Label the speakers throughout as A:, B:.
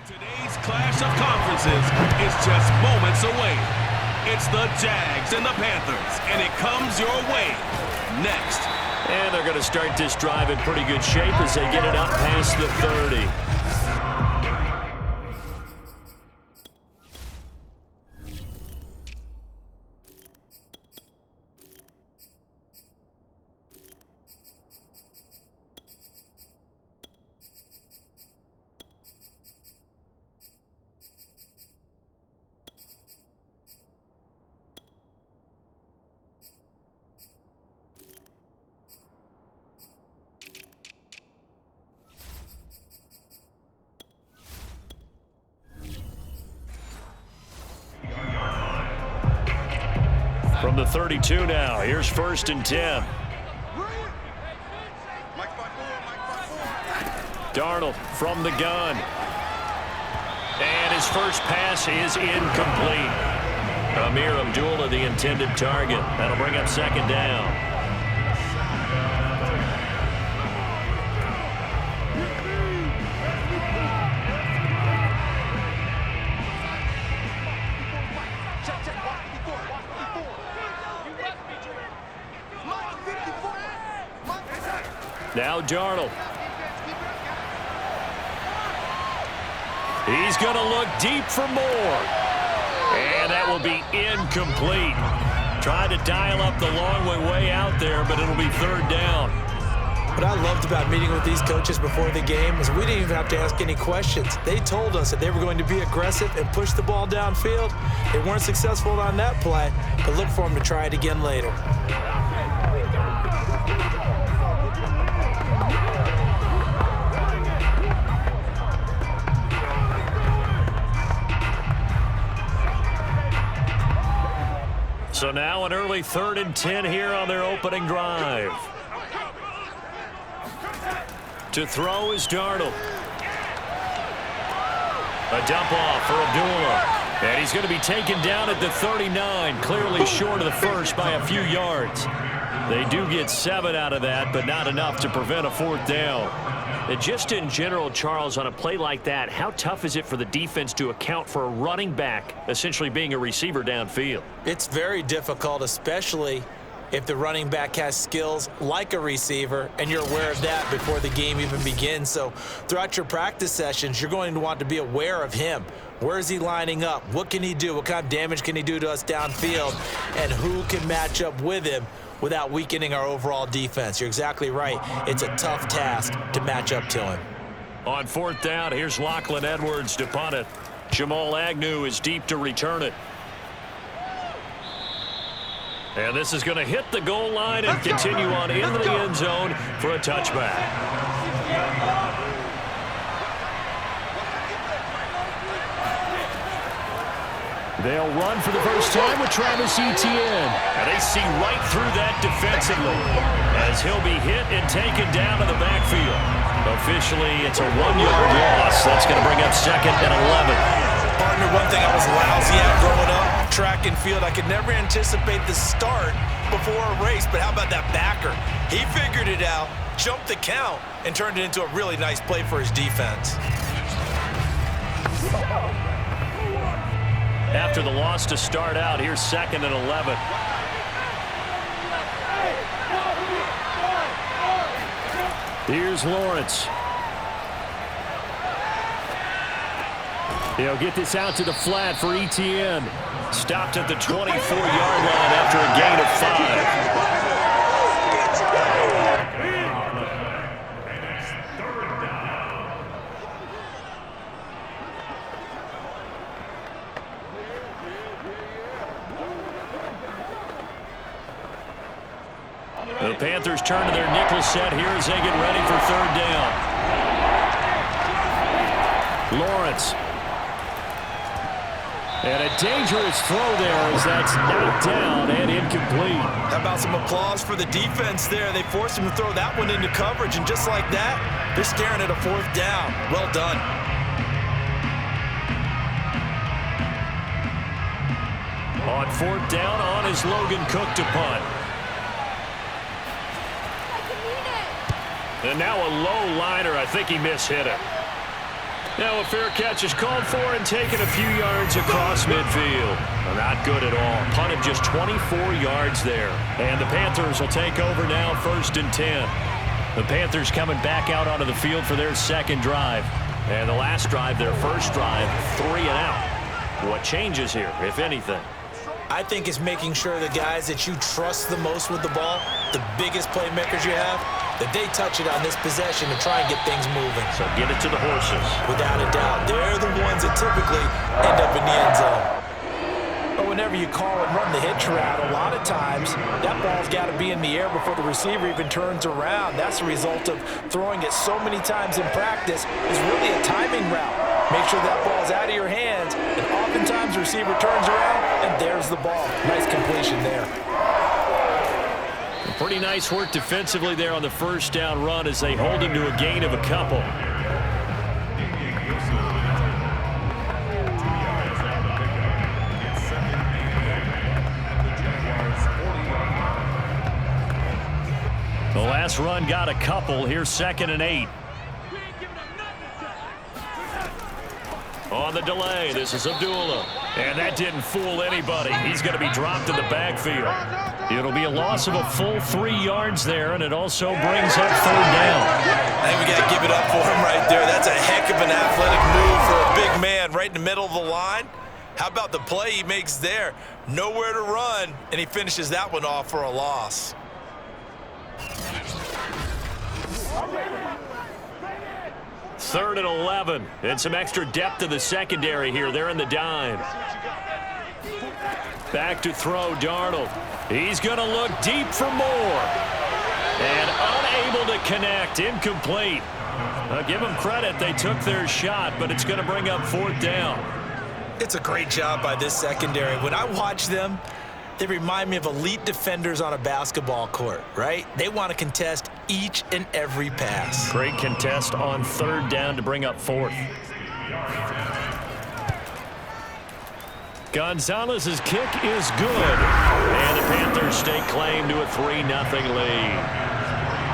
A: Today's clash of conferences is just moments away. It's the Jags and the Panthers, and it comes your way next.
B: And they're going to start this drive in pretty good shape as they get it up past the 30. From the 32 now, here's 1st and 10. Darnold from the gun. And his first pass is incomplete. Amir Abdullah, the intended target. That'll bring up 2nd down. Now Darnold. He's going to look deep for more. And that will be incomplete. Tried to dial up the long way out there, but it'll be 3rd down.
C: What I loved about meeting with these coaches before the game is we didn't even have to ask any questions. They told us that they were going to be aggressive and push the ball downfield. They weren't successful on that play, but look for them to try it again later.
B: So now an early 3rd and 10 here on their opening drive. To throw is Darnold. A dump off for Abdullah. And he's going to be taken down at the 39, clearly short of the first by a few yards. They do get 7 out of that, but not enough to prevent a 4th down. And just in general, Charles, on a play like that, how tough is it for the defense to account for a running back essentially being a receiver downfield?
C: It's very difficult, especially if the running back has skills like a receiver and you're aware of that before the game even begins. So throughout your practice sessions, you're going to want to be aware of him. Where is he lining up? What can he do? What kind of damage can he do to us downfield? And who can match up with him without weakening our overall defense? You're exactly right. It's a tough task to match up to him.
B: On 4th down, here's Lachlan Edwards to punt it. Jamal Agnew is deep to return it. And this is going to hit the goal line and continue on into the end zone for a touchback. They'll run for the first time with Travis Etienne. And they see right through that defensively as he'll be hit and taken down to the backfield. Officially, it's a 1-yard loss. That's going to bring up 2nd and 11.
C: Partner, one thing I was lousy at growing up, track and field, I could never anticipate the start before a race, but how about that backer? He figured it out, jumped the count, and turned it into a really nice play for his defense.
B: After the loss to start out, here's 2nd and 11. Here's Lawrence. He'll get this out to the flat for Etienne. Stopped at the 24-yard line after a gain of 5. The Panthers turn to their nickel set here as they get ready for 3rd down. Lawrence. And a dangerous throw there as that's knocked down and incomplete.
C: How about some applause for the defense there? They forced him to throw that one into coverage, and just like that, they're staring at a 4th down. Well done.
B: On 4th down, on is Logan Cook to punt. And now a low liner. I think he mishit it. Now a fair catch is called for and taken a few yards across midfield. Well, not good at all. Punt of just 24 yards there. And the Panthers will take over now, 1st and 10. The Panthers coming back out onto the field for their second drive. And the last drive, their first drive, 3 and out. What changes here, if anything?
C: I think it's making sure the guys that you trust the most with the ball, the biggest playmakers you have, that they touch it on this possession and try and get things moving.
B: So get it to the horses.
C: Without a doubt. They're the ones that typically end up in the end zone. But whenever you call and run the hitch route, a lot of times that ball's got to be in the air before the receiver even turns around. That's the result of throwing it so many times in practice is really a timing route. Make sure that ball's out of your hands, and oftentimes the receiver turns around, and there's the ball. Nice completion there.
B: Pretty nice work defensively there on the first down run as they hold him to a gain of a couple. The last run got a couple. Here's 2nd and 8. On the delay, this is Abdullah. And that didn't fool anybody. He's going to be dropped in the backfield. It'll be a loss of a full 3 yards there, and it also brings up 3rd down.
C: I think we got to give it up for him right there. That's a heck of an athletic move for a big man right in the middle of the line. How about the play he makes there? Nowhere to run, and he finishes that one off for a loss.
B: Third and 11, and some extra depth to the secondary here. They're in the dime. Back to throw, Darnold. He's going to look deep for more. And unable to connect, incomplete. I'll give them credit, they took their shot, but it's going to bring up 4th down.
C: It's a great job by this secondary. When I watch them, they remind me of elite defenders on a basketball court, right? They want to contest each and every pass.
B: Great contest on 3rd down to bring up 4th. Gonzalez's kick is good. And the Panthers stake claim to a 3-0 lead.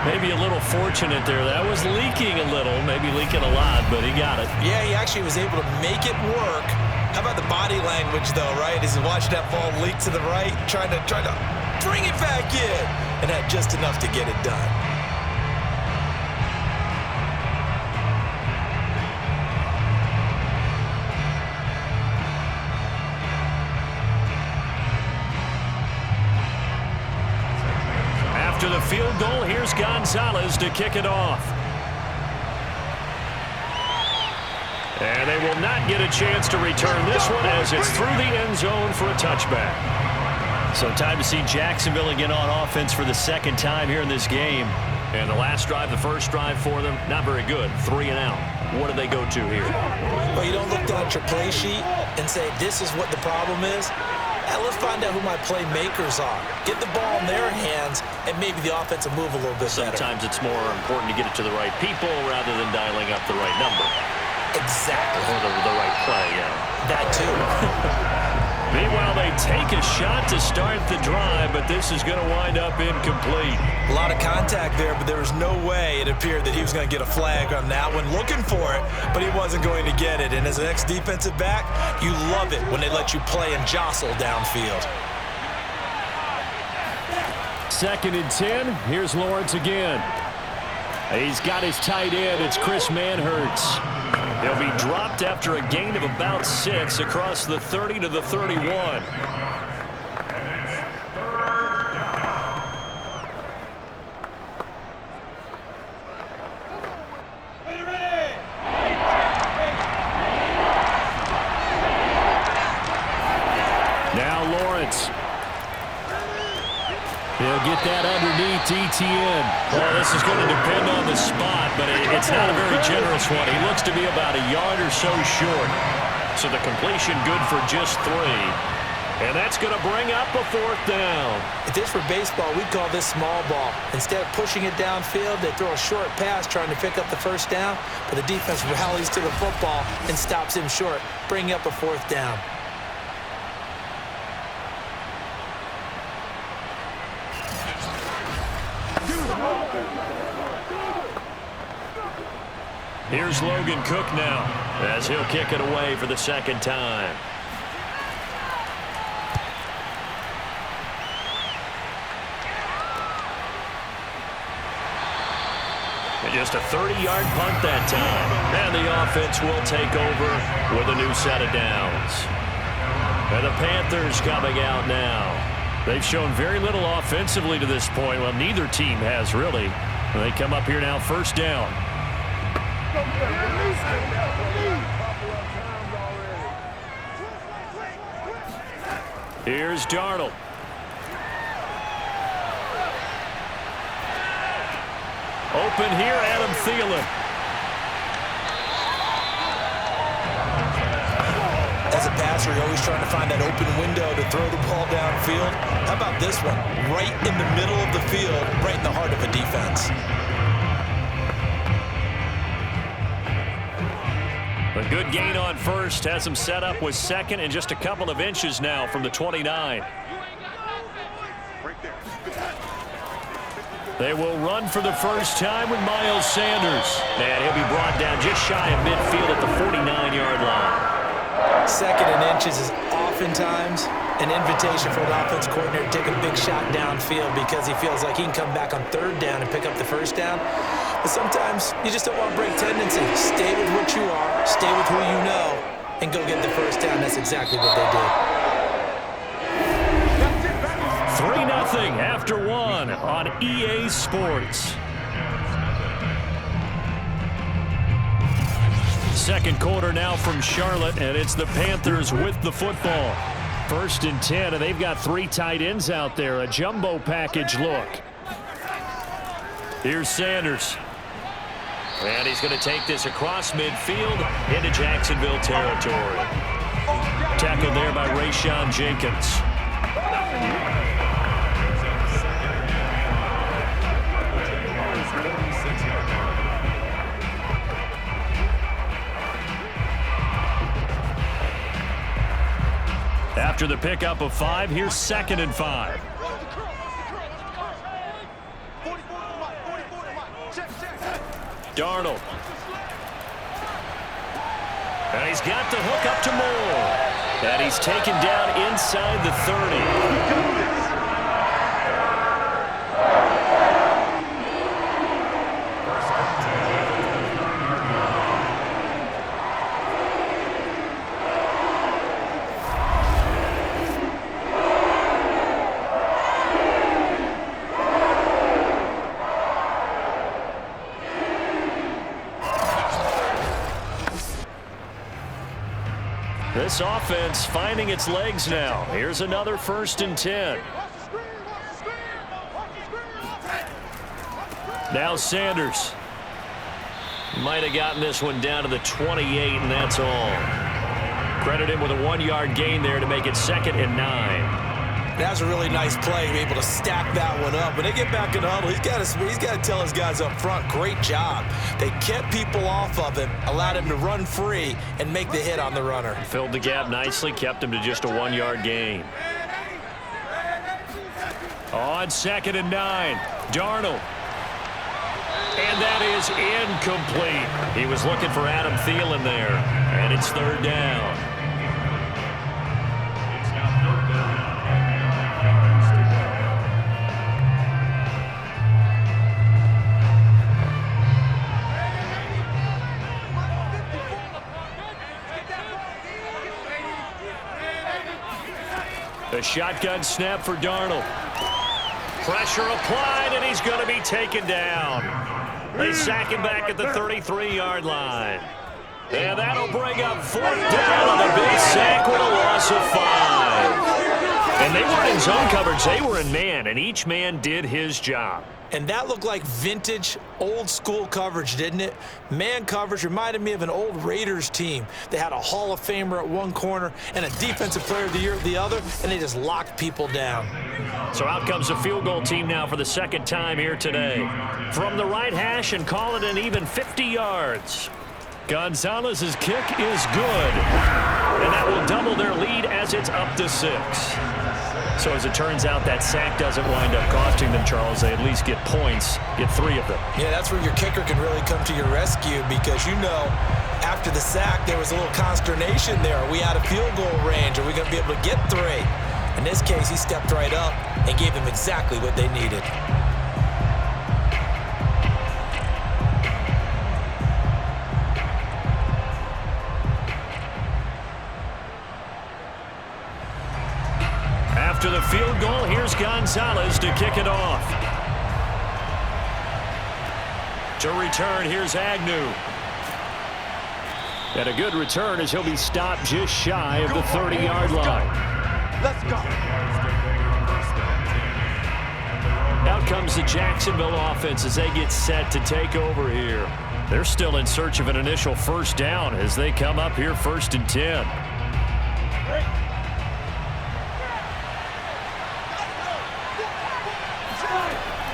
B: Maybe a little fortunate there. That was leaking a little, maybe leaking a lot, but he got it.
C: Yeah, he actually was able to make it work. How about the body language, though, right? As he watched that ball leak to the right, trying to bring it back in, and had just enough to get it done.
B: After the field goal, here's Gonzalez to kick it off. And they will not get a chance to return this one as it's through the end zone for a touchback. So time to see Jacksonville again on offense for the 2nd time here in this game. And the last drive, the first drive for them, not very good. 3 and out. What do they go to here?
C: Well, you don't look down at your play sheet and say, this is what the problem is. Let's find out who my playmakers are. Get the ball in their hands, and maybe the offense will move a little bit better.
B: Sometimes it's more important to get it to the right people rather than dialing up the right number.
C: Exactly.
B: Or the right play, yeah.
C: That too.
B: Meanwhile, they take a shot to start the drive, but this is going to wind up incomplete.
C: A lot of contact there, but there was no way it appeared that he was going to get a flag on that one. Looking for it, but he wasn't going to get it. And as an ex-defensive back, you love it when they let you play and jostle downfield.
B: 2nd and 10. Here's Lawrence again. He's got his tight end. It's Chris Manhertz. He'll be dropped after a gain of about 6 across the 30 to the 31. Now Lawrence. He'll get that underneath ETN. Well, this is going to depend on the spot, but it's not a very generous one. He looks to be about a yard or so short. So the completion good for just 3. And that's going to bring up a 4th down.
C: If this were baseball, we'd call this small ball. Instead of pushing it downfield, they throw a short pass trying to pick up the 1st down, but the defense rallies to the football and stops him short, bringing up a 4th down.
B: Here's Logan Cook now as he'll kick it away for the second time. Just a 30-yard punt that time. And the offense will take over with a new set of downs. And the Panthers coming out now. They've shown very little offensively to this point. Well, neither team has really. They come up here now, first down. Here's Darnold. Open here, Adam Thielen.
C: As a passer, you're always trying to find that open window to throw the ball downfield. How about this one? Right in the middle of the field, right in the heart of a defense.
B: A good gain on first. Has him set up with second and just a couple of inches now from the 29. They will run for the first time with Miles Sanders. And he'll be brought down just shy of midfield at the 49-yard line.
C: Second and inches is oftentimes an invitation for an offense coordinator to take a big shot downfield because he feels like he can come back on third down and pick up the first down. But sometimes you just don't want to break tendency. Stay with what you are, stay with who you know, and go get the first down. That's exactly what they did.
B: 3-0 after one on EA Sports. Second quarter now from Charlotte, and it's the Panthers with the football. 1st and 10, and they've got 3 tight ends out there. A jumbo package look. Here's Sanders. And he's going to take this across midfield into Jacksonville territory. Tackled there by Rayshon Jenkins. After the pickup of 5, here's 2nd and 5. Darnold. And he's got the hook up to Moore. And he's taken down inside the 30. This offense finding its legs now. Here's another 1st and 10. Now Sanders. Might have gotten this one down to the 28, and that's all. Credit him with a 1-yard gain there to make it 2nd and 9.
C: That was a really nice play to be able to stack that one up. When they get back in the huddle, he's got to tell his guys up front, great job. They kept people off of him, allowed him to run free and make the hit on the runner.
B: Filled the gap nicely, kept him to just a 1-yard gain. On 2nd and 9, Darnold. And that is incomplete. He was looking for Adam Thielen there, and it's 3rd down. The shotgun snap for Darnold. Pressure applied, and he's going to be taken down. They sack him back at the 33-yard line. And that'll bring up 4th down on a big sack with a loss of 5. And they weren't in zone coverage. They were in man, and each man did his job.
C: And that looked like vintage, old-school coverage, didn't it? Man coverage reminded me of an old Raiders team. They had a Hall of Famer at one corner and a Defensive Player of the Year at the other, and they just locked people down.
B: So out comes the field goal team now for the 2nd time here today. From the right hash and call it an even 50 yards. Gonzalez's kick is good. And that will double their lead as it's up to 6. So as it turns out, that sack doesn't wind up costing them, Charles. They at least get points, get 3 of them.
C: Yeah, that's where your kicker can really come to your rescue because, after the sack, there was a little consternation there. Are we out of field goal range? Are we going to be able to get 3? In this case, he stepped right up and gave them exactly what they needed.
B: After the field goal, here's Gonzalez to kick it off. To return, here's Agnew. And a good return as he'll be stopped just shy of the 30-yard line.
D: Let's go.
B: Out comes the Jacksonville offense as they get set to take over here. They're still in search of an initial first down as they come up here 1st and 10.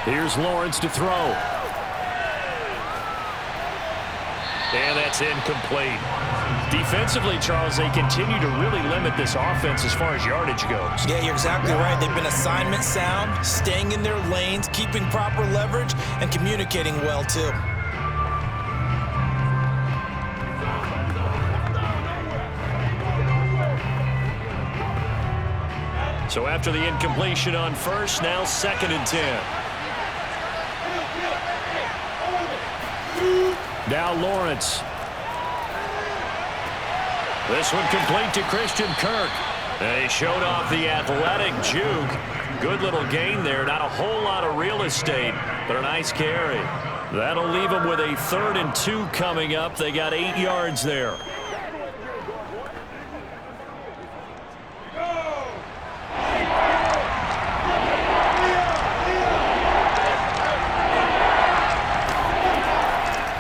B: Here's Lawrence to throw. And that's incomplete. Defensively, Charles, they continue to really limit this offense as far as yardage goes.
C: Yeah, you're exactly right. They've been assignment sound, staying in their lanes, keeping proper leverage, and communicating well, too.
B: So after the incompletion on first, now 2nd and 10. Now Lawrence. This one complete to Christian Kirk. And he showed off the athletic juke. Good little gain there. Not a whole lot of real estate, but a nice carry. That'll leave them with a 3rd and 2 coming up. They got 8 yards there.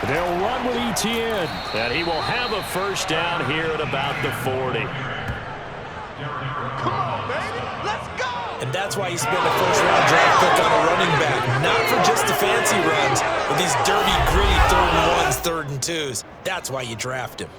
B: They'll run with Etienne, and he will have a first down here at about the 40.
D: Come on, baby. Let's go.
C: And that's why you spend a first-round draft pick on a running back. Not for just the fancy runs, but these dirty, gritty 3rd and 1s, 3rd and 2s. That's why you draft him.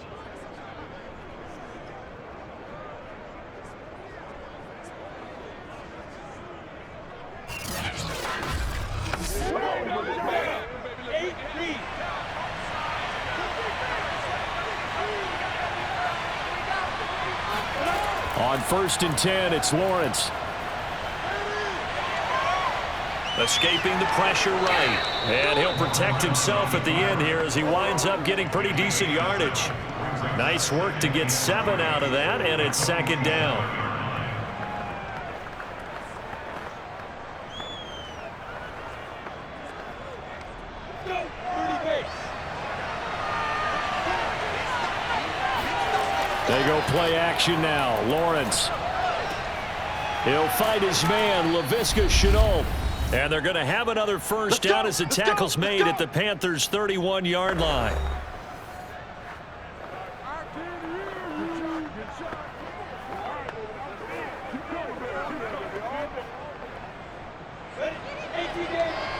B: On 1st and 10, it's Lawrence. Escaping the pressure right. And he'll protect himself at the end here as he winds up getting pretty decent yardage. Nice work to get 7 out of that, and it's 2nd down. They go play action now. Lawrence. He'll fight his man, Laviska Shenault. And they're going to have another first down as the tackle's made at the Panthers' 31-yard line.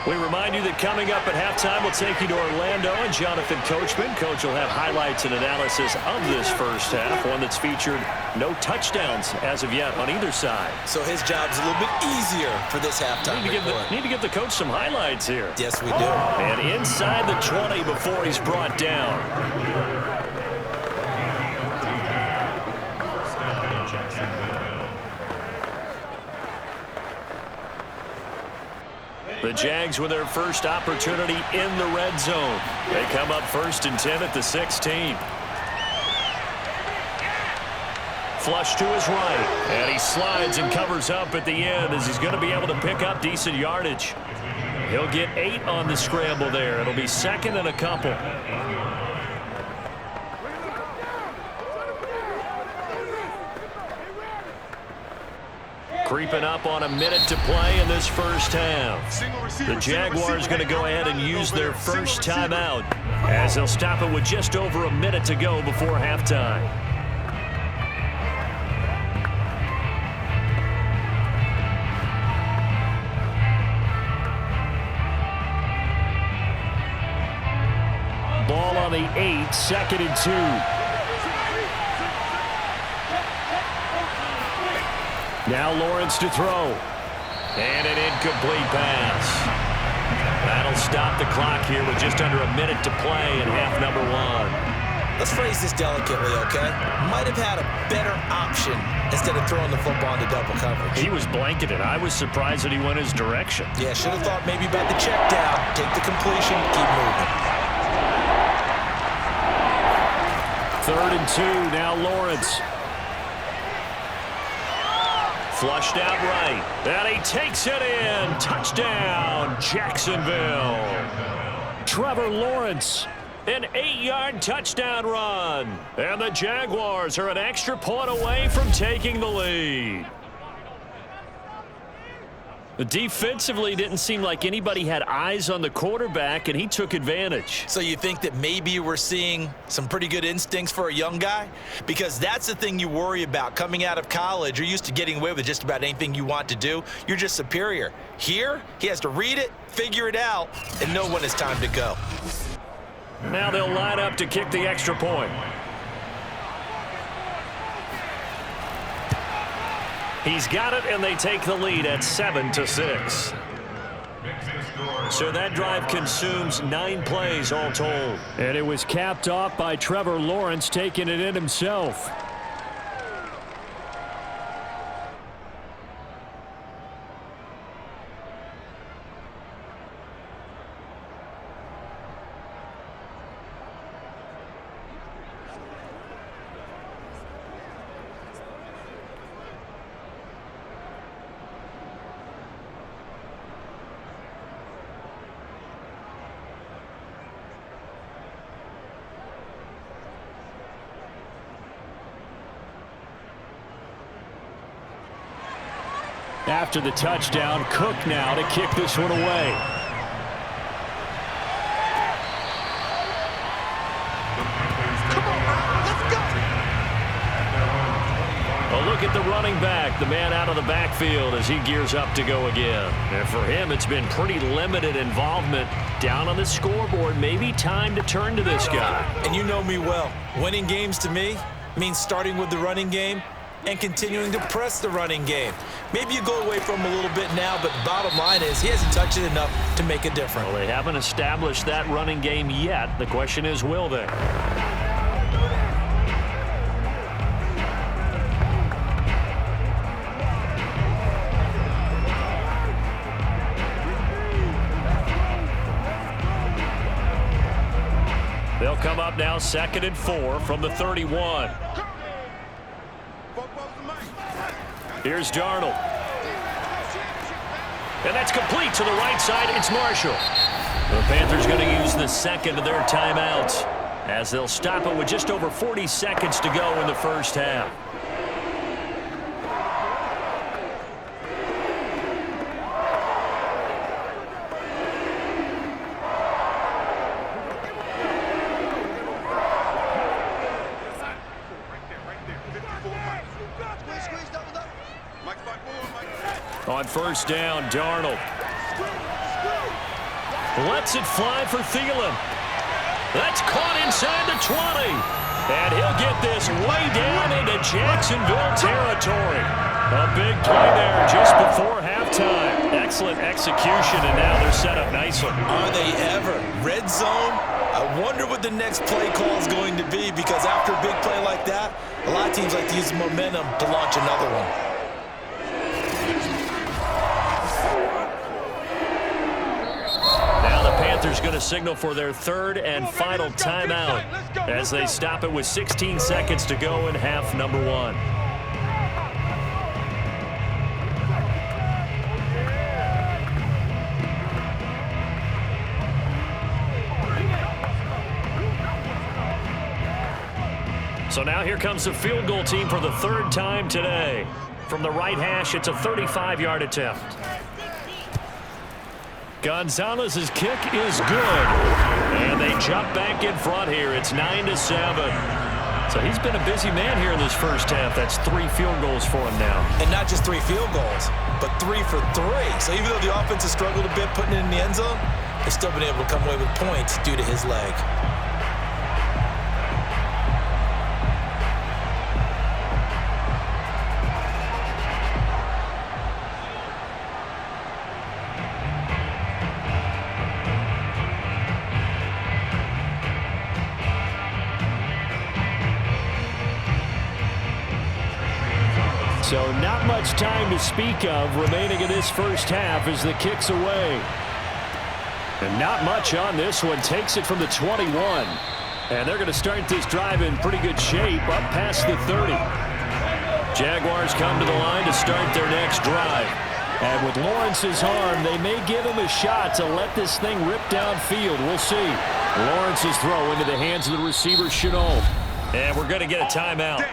B: We remind you that coming up at halftime, we'll take you to Orlando and Jonathan Coachman. Coach will have highlights and analysis of this first half, one that's featured no touchdowns as of yet on either side.
C: So his job's a little bit easier for this halftime report.
B: Need to give the coach some highlights here.
C: Yes, we do.
B: And inside the 20 before he's brought down. The Jags with their first opportunity in the red zone. They come up 1st and 10 at the 16. Flush to his right. And he slides and covers up at the end as he's going to be able to pick up decent yardage. He'll get 8 on the scramble there. It'll be 2nd and a couple. Creeping up on a minute to play in this first half. The Jaguars going to go ahead and use their first timeout as they'll stop it with just over a minute to go before halftime. Ball on the 8, 2nd and 2. Now Lawrence to throw. And an incomplete pass. That'll stop the clock here with just under a minute to play in half number 1.
C: Let's phrase this delicately, okay? Might have had a better option instead of throwing the football into double coverage.
B: He was blanketed. I was surprised that he went his direction.
C: Yeah, should have thought maybe about the check down, take the completion, keep moving.
B: 3rd and 2, now Lawrence. Flushed out right. And he takes it in. Touchdown, Jacksonville. Trevor Lawrence. An 8-yard touchdown run. And the Jaguars are an extra point away from taking the lead. Defensively, didn't seem like anybody had eyes on the quarterback, and he took advantage.
C: So you think that maybe we're seeing some pretty good instincts for a young guy? Because that's the thing you worry about coming out of college. You're used to getting away with just about anything you want to do. You're just superior. Here, he has to read it, figure it out, and know when it's time to go.
B: Now they'll line up to kick the extra point. He's got it, and they take the lead at 7-6. So that drive consumes 9 plays all told. And it was capped off by Trevor Lawrence taking it in himself. After the touchdown, Cook now to kick this one away.
D: Come on, let's go.
B: A look at the running back, the man out of the backfield as he gears up to go again. And for him, it's been pretty limited involvement. Down on the scoreboard, maybe time to turn to this guy.
C: And you know me well. Winning games to me means starting with the running game and continuing to press the running game. Maybe you go away from him a little bit now, but the bottom line is he hasn't touched it enough to make a difference.
B: Well, they haven't established that running game yet. The question is, will they? They'll come up now 2nd and 4 from the 31. Here's Darnold. And that's complete to the right side. It's Marshall. The Panthers going to use the second of their timeouts as they'll stop it with just over 40 seconds to go in the first half. On first down, Darnold lets it fly for Thielen. That's caught inside the 20. And he'll get this way down into Jacksonville territory. A big play there just before halftime. Excellent execution, and now they're set up nicely.
C: Are they ever? Red zone? I wonder what the next play call is going to be, because after a big play like that, a lot of teams like to use the momentum to launch another one.
B: Panthers going to signal for their third and final timeout as they stop it with 16 seconds to go in half number 1. So now here comes the field goal team for the 3rd time today. From the right hash, it's a 35-yard attempt. Gonzalez's kick is good. And they jump back in front here. It's 9-7. So he's been a busy man here in this first half. That's 3 field goals for him now.
C: And not just 3 field goals, but 3 for 3. So even though the offense has struggled a bit putting it in the end zone, they've still been able to come away with points due to his leg.
B: So not much time to speak of remaining in this first half as the kick's away. And not much on this one. Takes it from the 21. And they're going to start this drive in pretty good shape up past the 30. Jaguars come to the line to start their next drive. And with Lawrence's arm, they may give him a shot to let this thing rip downfield. We'll see. Lawrence's throw into the hands of the receiver, Chenault. And we're going to get a timeout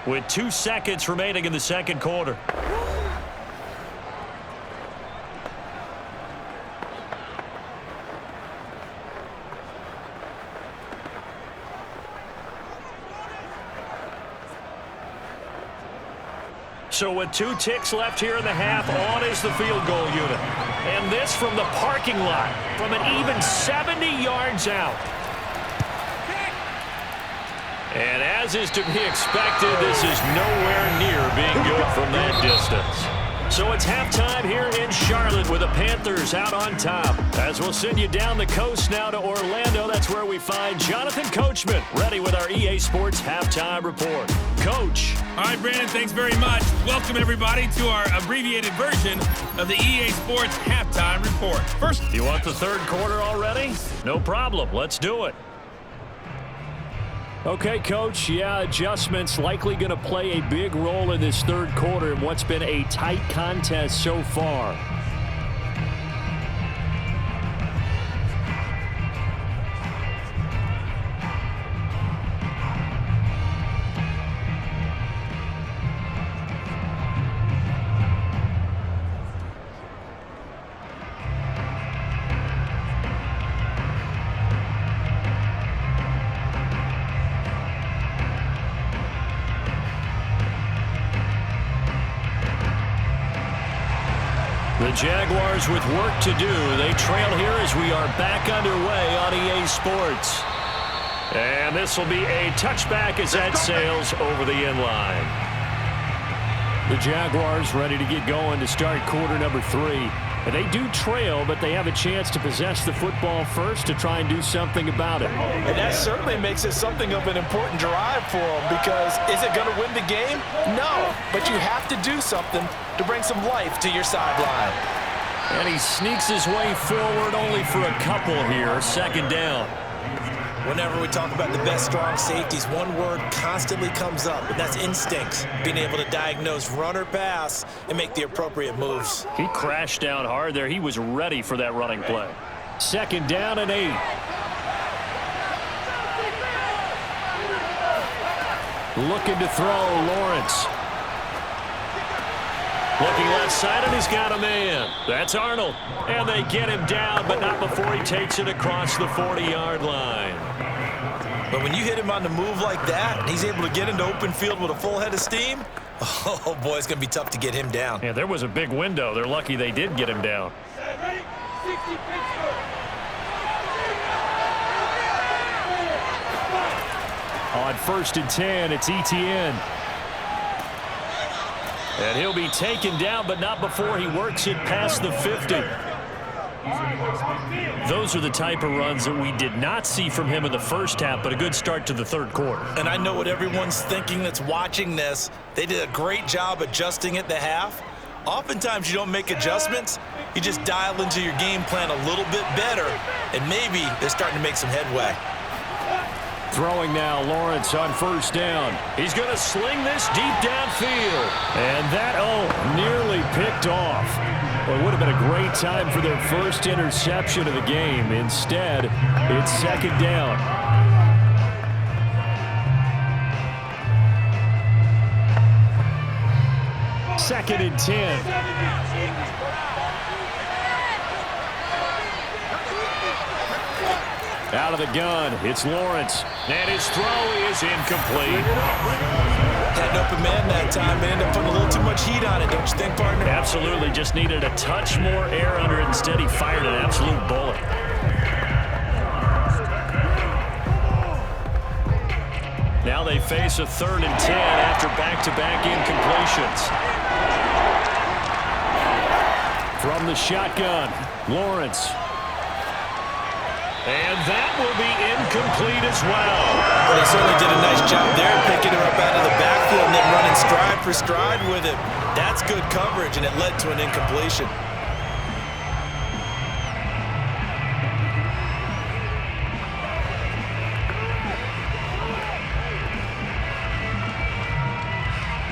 B: with 2 seconds remaining in the second quarter. So with 2 ticks left here in the half, on is the field goal unit. And this from the parking lot, from an even 70 yards out. And as is to be expected, this is nowhere near being good from that distance. So it's halftime here in Charlotte with the Panthers out on top. As we'll send you down the coast now to Orlando, that's where we find Jonathan Coachman ready with our EA Sports Halftime Report. Coach.
E: All right, Brandon, thanks very much. Welcome, everybody, to our abbreviated version of the EA Sports Halftime Report. First,
B: you want the third quarter already? No problem. Let's do it. Okay, Coach, yeah, adjustments likely going to play a big role in this third quarter in what's been a tight contest so far. The Jaguars with work to do. They trail here as we are back underway on EA Sports. And this will be a touchback as that sails over the end line. The Jaguars ready to get going to start quarter number 3. And they do trail, but they have a chance to possess the football first to try and do something about it.
C: And that certainly makes it something of an important drive for them, because is it going to win the game? No, but you have to do something to bring some life to your sideline.
B: And he sneaks his way forward only for a couple here. Second down.
C: Whenever we talk about the best strong safeties, one word constantly comes up, and that's instincts. Being able to diagnose run or pass and make the appropriate moves.
B: He crashed down hard there. He was ready for that running play. Second down and 8. Looking to throw, Lawrence. Looking left side, and he's got a man. That's Arnold. And they get him down, but not before he takes it across the 40-yard line.
C: But when you hit him on the move like that, and he's able to get into open field with a full head of steam, oh, boy, it's going to be tough to get him down.
B: Yeah, there was a big window. They're lucky they did get him down. On 1st and 10, it's Etienne. And he'll be taken down, but not before he works it past the 50. Those are the type of runs that we did not see from him in the first half, but a good start to the third quarter.
C: And I know what everyone's thinking that's watching this. They did a great job adjusting at the half. Oftentimes you don't make adjustments. You just dial into your game plan a little bit better, and maybe they're starting to make some headway.
B: Throwing now, Lawrence on 1st down. He's going to sling this deep downfield. And that, nearly picked off. Well, it would have been a great time for their first interception of the game. Instead, it's second down. Second and 10. Out of the gun, it's Lawrence. And his throw is incomplete.
C: Had an open man that time, but ended up putting a little too much heat on it, don't you think, partner?
B: Absolutely, just needed a touch more air under it. Instead, he fired an absolute bullet. Now they face a 3rd and 10 after back-to-back incompletions. From the shotgun, Lawrence. And that will be incomplete as well.
C: Well, they certainly did a nice job there, picking him up out of the backfield and then running stride for stride with him. That's good coverage, and it led to an incompletion.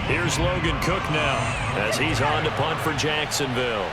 B: Here's Logan Cook now as he's on to punt for Jacksonville.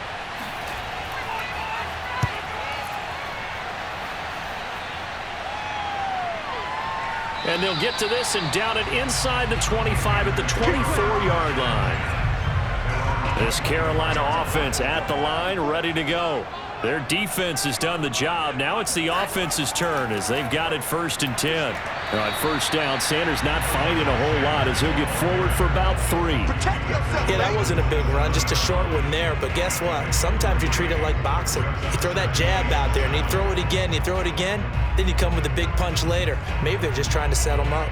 B: And they'll get to this and down it inside the 25 at the 24-yard line. This Carolina offense at the line, ready to go. Their defense has done the job. Now it's the offense's turn as they've got it 1st and 10. On first down, Sanders not finding a whole lot as he'll get forward for about 3.
C: Yeah, that wasn't a big run, just a short one there. But guess what? Sometimes you treat it like boxing. You throw that jab out there, and you throw it again, you throw it again, then you come with a big punch later. Maybe they're just trying to set them up.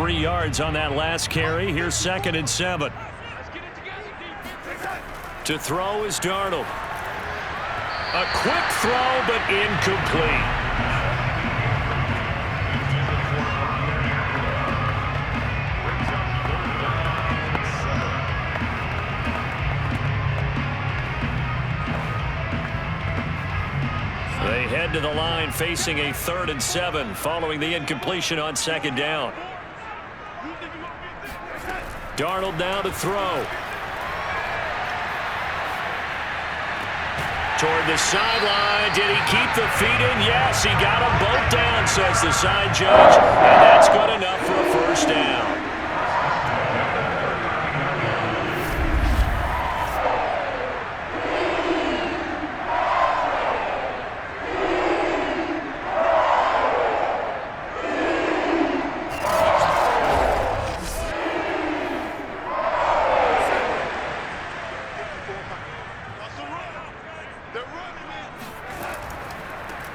B: Yards on that last carry. Here's 2nd and 7. To throw is Darnold. A quick throw, but incomplete. They head to the line facing a 3rd and 7 following the incompletion on 2nd down. Darnold now to throw. Toward the sideline. Did he keep the feet in? Yes, he got them both down, says the side judge. And that's good enough for a 1st down.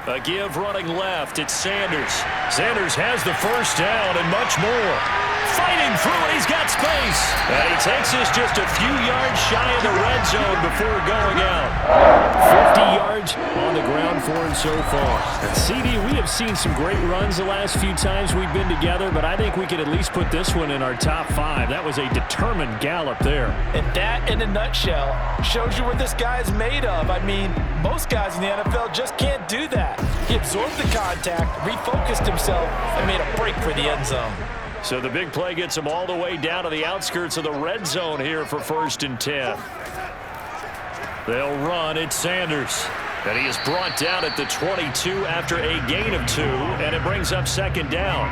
B: A give running left. It's Sanders. Sanders has the 1st down and much more. Fighting through it. He's got space. And he takes us just a few yards shy of the red zone before going out. 50 yards on the ground for him so far. And CD, we have seen some great runs the last few times we've been together, but I think we could at least put this one in our top 5. That was a determined gallop there.
C: And that, in a nutshell, shows you what this guy is made of. I mean, most guys in the NFL just can't do that. He absorbed the contact, refocused himself, and made a break for the end zone.
B: So the big play gets him all the way down to the outskirts of the red zone here for 1st and 10. They'll run. It's Sanders. And he is brought down at the 22 after a gain of 2, and it brings up 2nd down.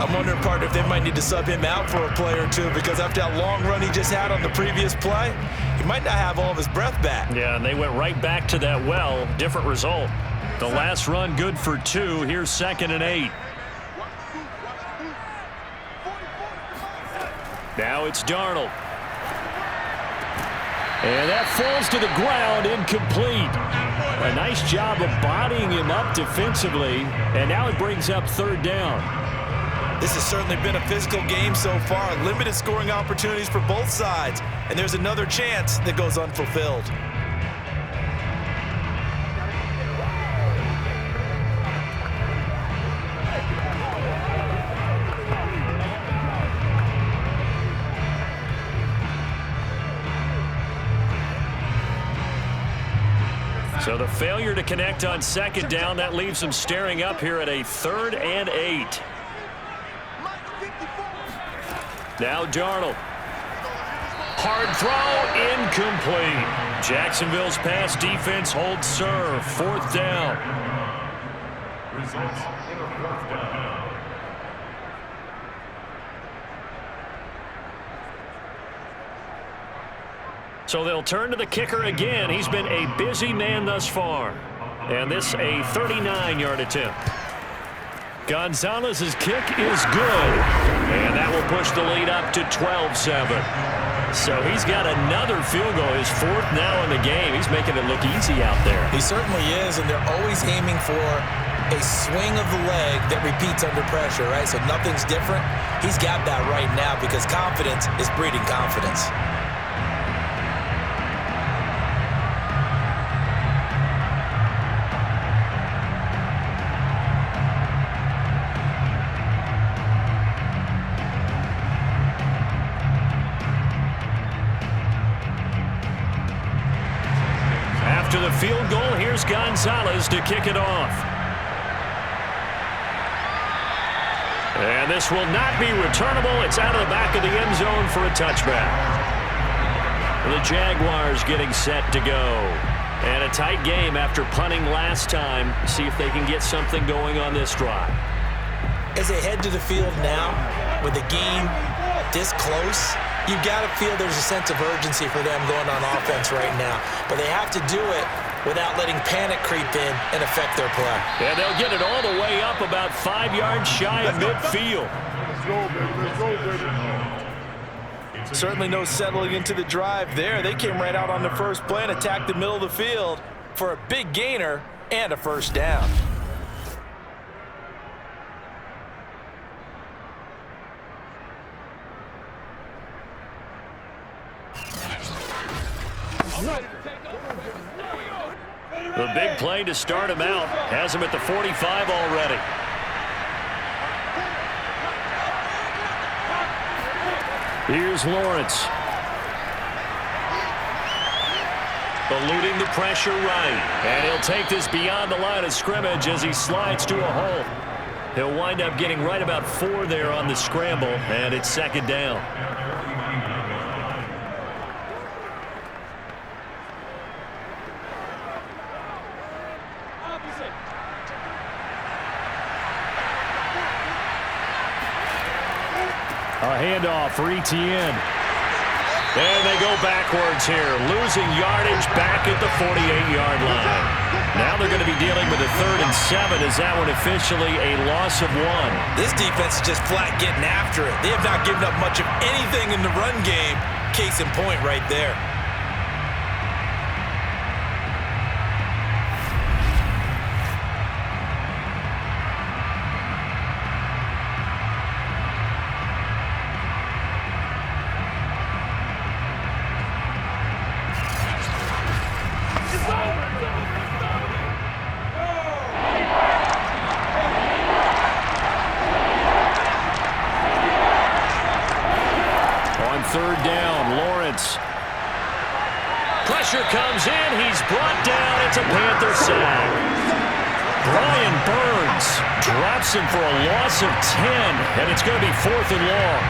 C: I'm wondering, partner, if they might need to sub him out for a play or two, because after that long run he just had on the previous play, he might not have all of his breath back.
B: Yeah, and they went right back to that well. Different result. The last run good for 2. Here's 2nd and 8. Now it's Darnold. And that falls to the ground, incomplete. A nice job of bodying him up defensively, and now it brings up 3rd down.
C: This has certainly been a physical game so far. Limited scoring opportunities for both sides, and there's another chance that goes unfulfilled.
B: So the failure to connect on 2nd down, that leaves them staring up here at a 3rd and 8. Now Darnold. Hard throw, incomplete. Jacksonville's pass defense holds serve. 4th down. Results in a 4th down. So they'll turn to the kicker again. He's been a busy man thus far. And this a 39-yard attempt. Gonzalez's kick is good. And that will push the lead up to 12-7. So he's got another field goal, his 4th now in the game. He's making it look easy out there.
C: He certainly is, and they're always aiming for a swing of the leg that repeats under pressure, right? So nothing's different. He's got that right now because confidence is breeding confidence.
B: After the field goal, here's Gonzalez to kick it off. And this will not be returnable. It's out of the back of the end zone for a touchback. The Jaguars getting set to go. And a tight game after punting last time. See if they can get something going on this drive.
C: As they head to the field now, with the game this close, you've got to feel there's a sense of urgency for them going on offense right now. But they have to do it without letting panic creep in and affect their play.
B: Yeah, they'll get it all the way up about 5 yards shy of midfield.
D: Let's go, baby. Let's go, baby.
F: Certainly no settling into the drive there. They came right out on the first play and attacked the middle of the field for a big gainer and a first down.
B: The big play to start him out has him at the 45 already. Here's Lawrence. Eluding the pressure right. And he'll take this beyond the line of scrimmage as he slides to a hole. He'll wind up getting right about 4 there on the scramble, and it's second down. A handoff for Etienne. And they go backwards here, losing yardage back at the 48-yard line. Now they're going to be dealing with a 3rd and 7. Is that one officially a loss of 1?
C: This defense is just flat getting after it. They have not given up much of anything in the run game. Case in point right there.
B: Third down, Lawrence. Pressure comes in. He's brought down. It's a Panther sack. Brian Burns drops him for a loss of 10, and it's going to be 4th and long.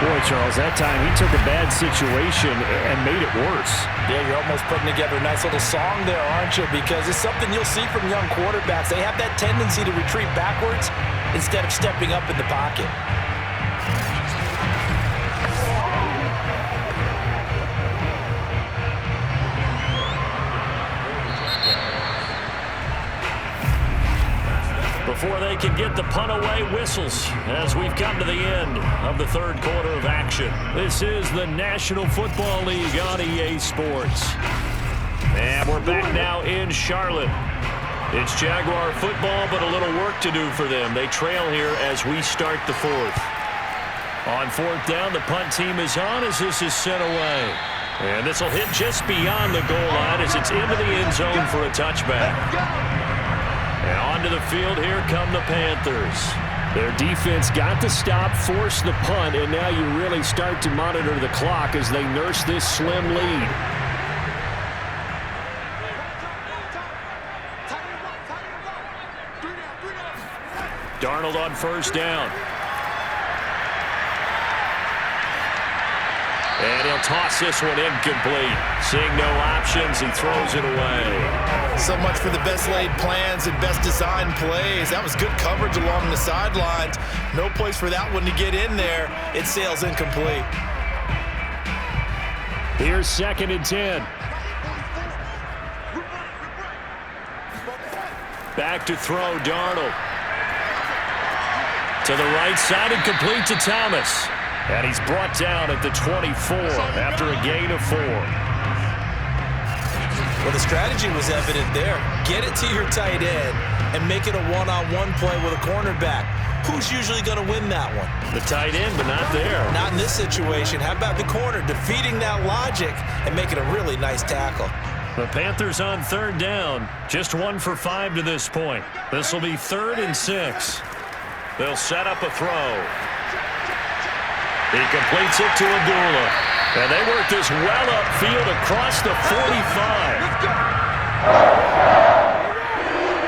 G: Boy, Charles, that time he took a bad situation and made it worse.
F: Yeah, you're almost putting together a nice little song there, aren't you? Because it's something you'll see from young quarterbacks. They have that tendency to retreat backwards instead of stepping up in the pocket.
B: Before they can get the punt away, whistles as we've come to the end of the 3rd quarter of action. This is the National Football League on EA Sports. And we're back now in Charlotte. It's Jaguar football, but a little work to do for them. They trail here as we start the 4th. On 4th down, the punt team is on as this is sent away. And this will hit just beyond the goal line as it's into the end zone for a touchback. And onto the field, here come the Panthers.
G: Their defense got to stop, force the punt, and now you really start to monitor the clock as they nurse this slim lead.
B: Darnold on first down. And he'll toss this one incomplete. Seeing no options, he throws it away.
C: So much for the best laid plans and best designed plays. That was good coverage along the sidelines. No place for that one to get in there. It sails incomplete.
G: Here's 2nd and 10.
B: Back to throw, Darnold. To the right side and complete to Thomas. And he's brought down at the 24 after a gain of 4.
C: Well, the strategy was evident there. Get it to your tight end. and make it a one-on-one play with a cornerback. Who's usually going to win that one?
B: The tight end, but not there.
C: Not in this situation. How about the corner defeating that logic and making a really nice tackle?
B: The Panthers on third down. Just 1 for 5 to this point. This will be 3rd and 6. They'll set up a throw. He completes it to Abdullah. And they work this well upfield across the 45.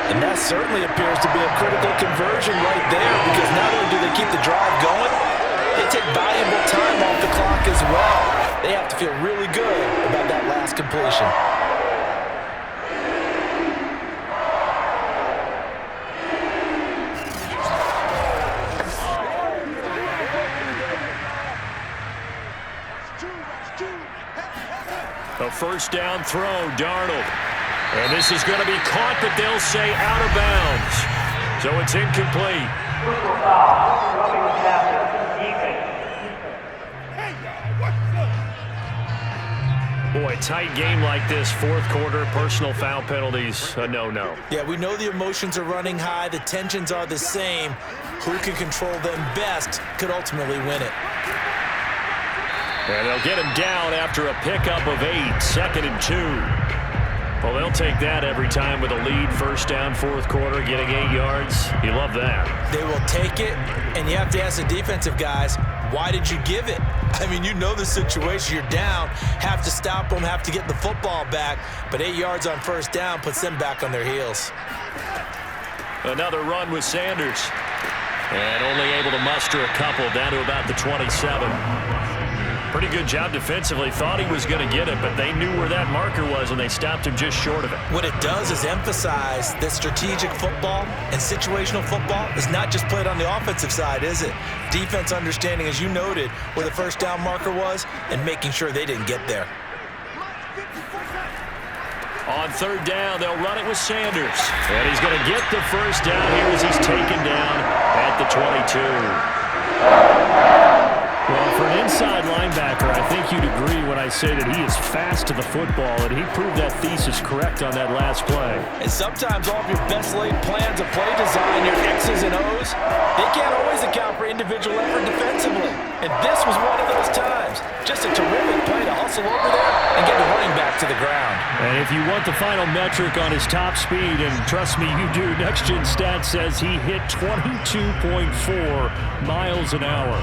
F: And that certainly appears to be a critical conversion right there, because not only do they keep the drive going, they take valuable time off the clock as well. They have to feel really good about that last completion.
B: A first down throw, Darnold. And this is going to be caught, but they'll say out of bounds. So it's incomplete. Boy, tight game like this, fourth quarter, personal foul penalties, a no-no.
C: Yeah, we know the emotions are running high. The tensions are the same. Who can control them best could ultimately win it.
B: And they'll get him down after a pickup of 8, 2nd and 2. Well, they'll take that every time with a lead, first down, fourth quarter, getting 8 yards. You love that.
C: They will take it, and you have to ask the defensive guys, why did you give it? I mean, you know the situation. You're down, have to stop them, have to get the football back, but 8 yards on first down puts them back on their heels.
B: Another run with Sanders. And only able to muster a couple, down to about the 27. Pretty good job defensively. Thought he was going to get it, but they knew where that marker was, and they stopped him just short of it.
C: What it does is emphasize that strategic football and situational football is not just played on the offensive side, is it? Defense understanding, as you noted, where the first down marker was and making sure they didn't get there.
B: On third down, they'll run it with Sanders. And he's going to get the first down here as he's taken down at the 22.
G: Well, for an inside linebacker, I think you'd agree when I say that he is fast to the football, and he proved that thesis correct on that last play.
F: And sometimes all of your best laid plans of play design, your X's and O's, they can't always account for individual effort defensively. And this was one of those times. Just a terrific play to hustle over there and get the running back to the ground.
G: And if you want the final metric on his top speed, and trust me, you do, Next Gen Stats says he hit 22.4 miles an hour.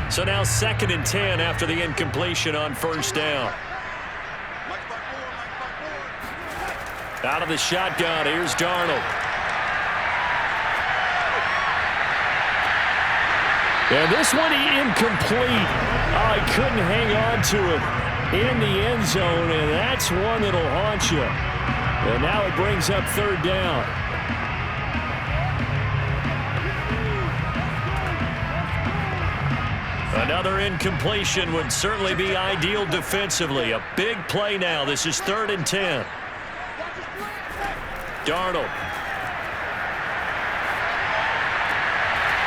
B: So now 2nd and 10 after the incompletion on first down. Out of the shotgun, here's Darnold.
G: And this one incomplete. I couldn't hang on to it in the end zone, and that's one that'll haunt you. And now it brings up third down.
B: Another incompletion would certainly be ideal defensively. A big play now. This is 3rd and 10. Darnold.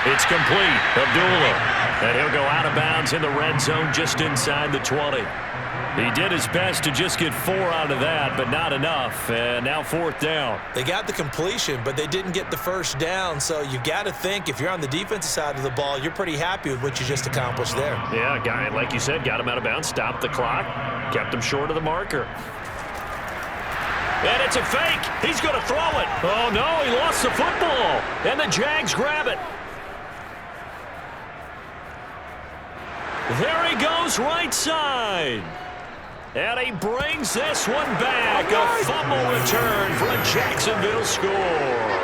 B: It's complete. Abdullah. And he'll go out of bounds in the red zone just inside the 20. He did his best to just get 4 out of that, but not enough. And now 4th down.
C: They got the completion, but they didn't get the first down. So you got to think if you're on the defensive side of the ball, you're pretty happy with what you just accomplished there.
B: Yeah, guy, like you said, got him out of bounds, stopped the clock, kept him short of the marker. And it's a fake. He's going to throw it. Oh, no, he lost the football. And the Jags grab it. There he goes, right side. And he brings this one back. A fumble return for a Jacksonville score.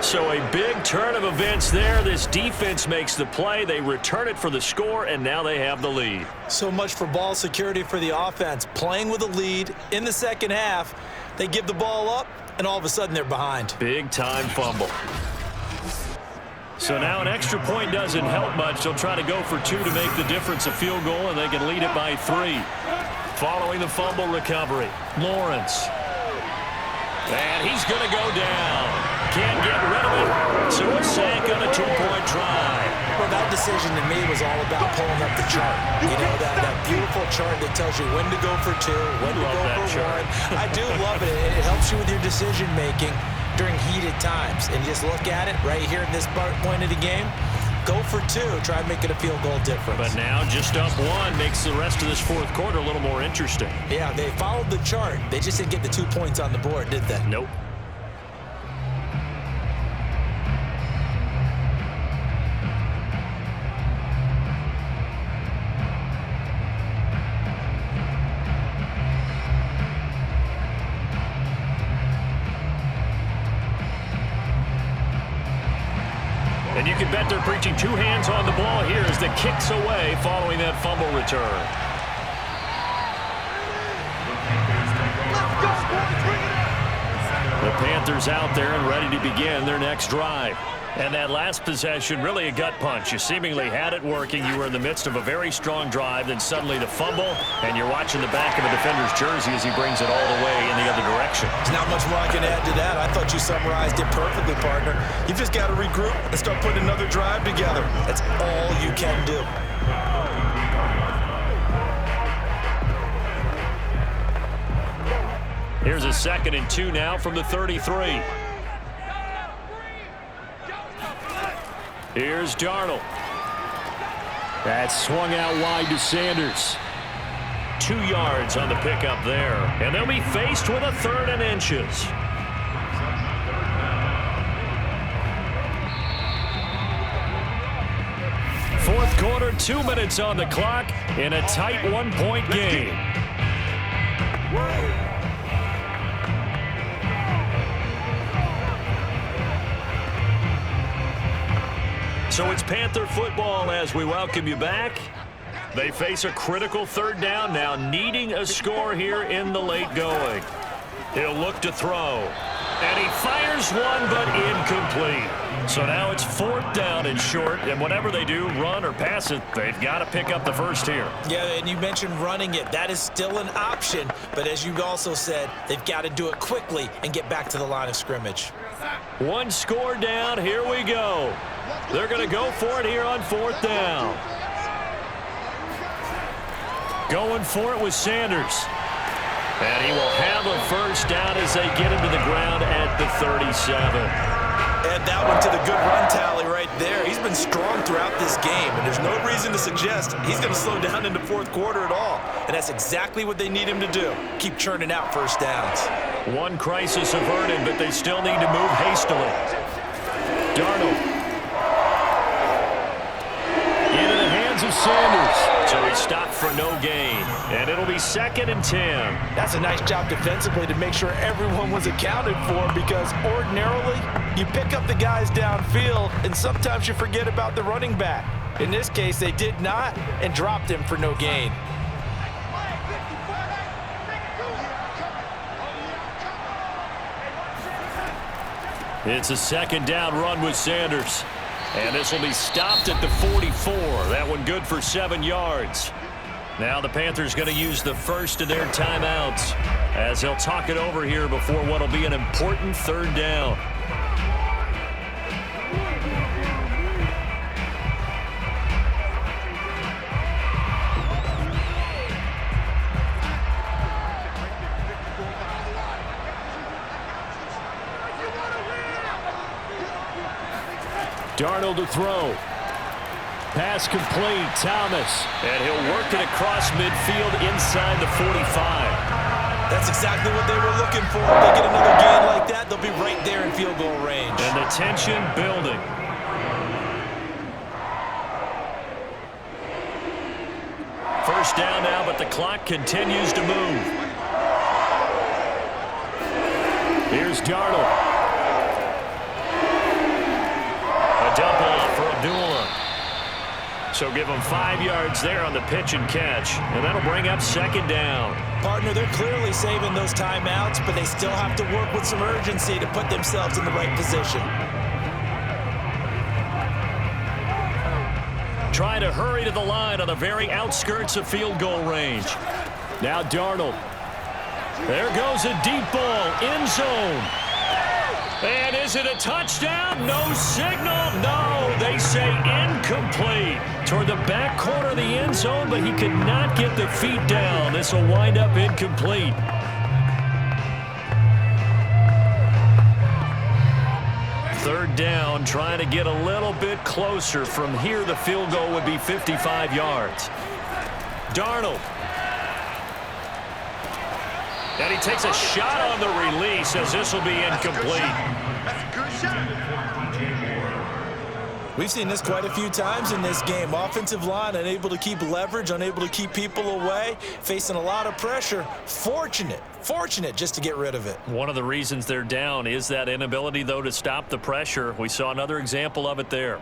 B: So a big turn of events there. This defense makes the play. They return it for the score, and now they have the lead.
C: So much for ball security for the offense. Playing with a lead in the second half, they give the ball up, and all of a sudden they're behind.
B: Big time fumble. So now an extra point doesn't help much. They'll try to go for 2 to make the difference a field goal, and they can lead it by 3. Following the fumble recovery, Lawrence. And he's going to go down. Can't get rid of it, so it's sank on a two-point try.
C: Well, that decision to me was all about pulling up the chart. You know, that beautiful chart that tells you when to go for two, when to go for one. I do love it. It helps you with your decision-making during heated times. And you just look at it right here at this point of the game. Go for two. Try and make it a field goal difference.
B: But now just up one makes the rest of this fourth quarter a little more interesting.
C: Yeah, they followed the chart. They just didn't get the 2 points on the board, did they?
B: Nope. And you can bet they're preaching two hands on the ball here as the kick's away following that fumble return. The Panthers out there and ready to begin their next drive. And that last possession, really a gut punch. You seemingly had it working. You were in the midst of a very strong drive, then suddenly the fumble, and you're watching the back of a defender's jersey as he brings it all the way in the other direction.
C: There's not much more I can add to that. I thought you summarized it perfectly, partner. You've just got to regroup and start putting another drive together. That's all you can do.
B: Here's a 2nd and 2 now from the 33. Here's Darnold. That's swung out wide to Sanders. 2 yards on the pickup there. And they'll be faced with a 3rd and inches. Fourth quarter, 2 minutes on the clock in a tight 1-point game. So it's Panther football as we welcome you back. They face a critical 3rd down now, needing a score here in the late going. He'll look to throw. And he fires one, but incomplete. So now it's 4th down and short, and whatever they do, run or pass it, they've got to pick up the first here.
C: Yeah, and you mentioned running it. That is still an option, but as you also said, they've got to do it quickly and get back to the line of scrimmage.
B: 1 score down, here we go. They're going to go for it here on 4th down. Going for it with Sanders. And he will have a first down as they get him to the ground at the 37.
C: Add that one to the good run tally right there. He's been strong throughout this game, and there's no reason to suggest he's going to slow down in the fourth quarter at all. And that's exactly what they need him to do. Keep churning out first downs.
B: One crisis averted, but they still need to move hastily. Darnold. Into the hands of Sanders. So he stopped for no gain. And it'll be 2nd and 10.
F: That's a nice job defensively to make sure everyone was accounted for, because ordinarily you pick up the guys downfield and sometimes you forget about the running back. In this case, they did not and dropped him for no gain.
B: It's a 2nd down run with Sanders. And this will be stopped at the 44. That one good for 7 yards. Now the Panthers going to use the first of their timeouts as they'll talk it over here before what will be an important 3rd down. Darnold to throw. Pass complete, Thomas. And he'll work it across midfield inside the 45.
C: That's exactly what they were looking for. If they get another gain like that, they'll be right there in field goal range.
B: And the tension building. First down now, but the clock continues to move. Here's Darnold. Dump off for Abdullah. So give them 5 yards there on the pitch and catch. And that'll bring up 2nd down.
C: Partner, they're clearly saving those timeouts, but they still have to work with some urgency to put themselves in the right position.
B: Trying to hurry to the line on the very outskirts of field goal range. Now Darnold.
G: There goes a deep ball, end zone. And is it a touchdown? No signal. No, they say incomplete. Toward the back corner of the end zone, but he could not get the feet down. This will wind up incomplete. Third down, trying to get a little bit closer. From here, the field goal would be 55 yards. Darnold. And he takes a shot on the release as this will be incomplete.
C: We've seen this quite a few times in this game. Offensive line unable to keep leverage, unable to keep people away, facing a lot of pressure. Fortunate just to get rid of it.
G: One of the reasons they're down is that inability, though, to stop the pressure. We saw another example of it there.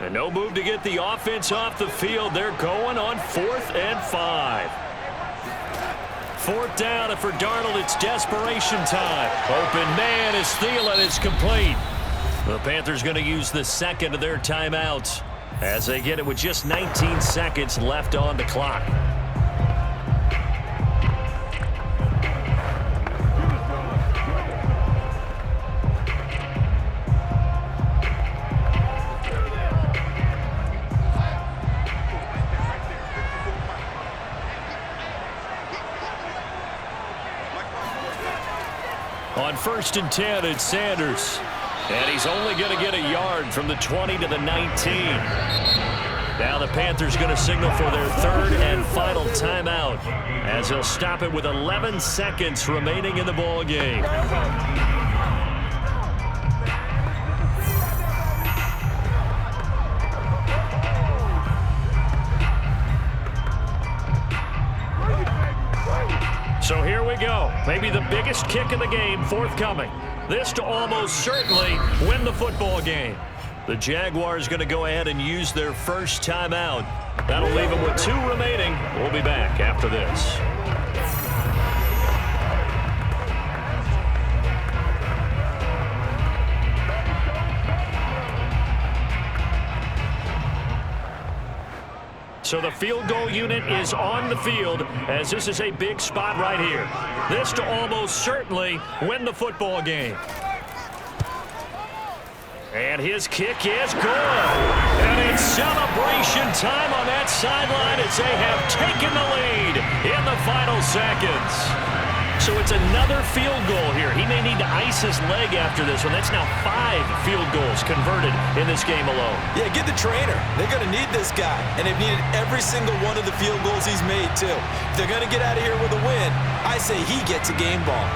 G: And no move to get the offense off the field. They're going on 4th and 5. 4th down, and for Darnold, it's desperation time. Open man is Thielen. It's complete. The Panthers going to use the second of their timeouts as they get it with just 19 seconds left on the clock. On 1st and 10, it's Sanders. And he's only going to get a yard from the 20 to the 19. Now the Panthers going to signal for their 3rd and final timeout as they'll stop it with 11 seconds remaining in the ball game. So here we go. Maybe the biggest kick of the game forthcoming. This to almost certainly win the football game. The Jaguars going to go ahead and use their first timeout. That'll leave them with 2 remaining. We'll be back after this. So the field goal unit is on the field as this is a big spot right here. This to almost certainly win the football game. And his kick is good. And it's celebration time on that sideline as they have taken the lead in the final seconds. So it's another field goal here. He may need to ice his leg after this one. That's now 5 field goals converted in this game alone.
C: Yeah, get the trainer. They're going to need this guy. And they've needed every single one of the field goals he's made, too. If they're going to get out of here with a win, I say he gets a game ball.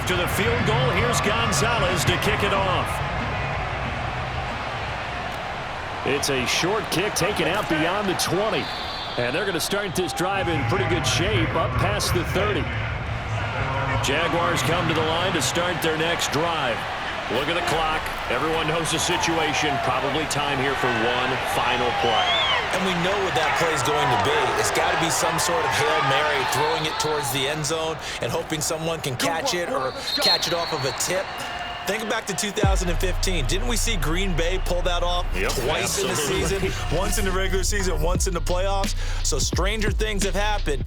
G: After the field goal, here's Gonzalez to kick it off. It's a short kick taken out beyond the 20. And they're going to start this drive in pretty good shape up past the 30. Jaguars come to the line to start their next drive. Look at the clock. Everyone knows the situation. Probably time here for one final play.
C: And we know what that play is going to be. It's got to be some sort of Hail Mary, throwing it towards the end zone and hoping someone can catch it or catch it off of a tip. Think back to 2015. Didn't we see Green Bay pull that off twice in the season? Once in the regular season, once in the playoffs. So stranger things have happened.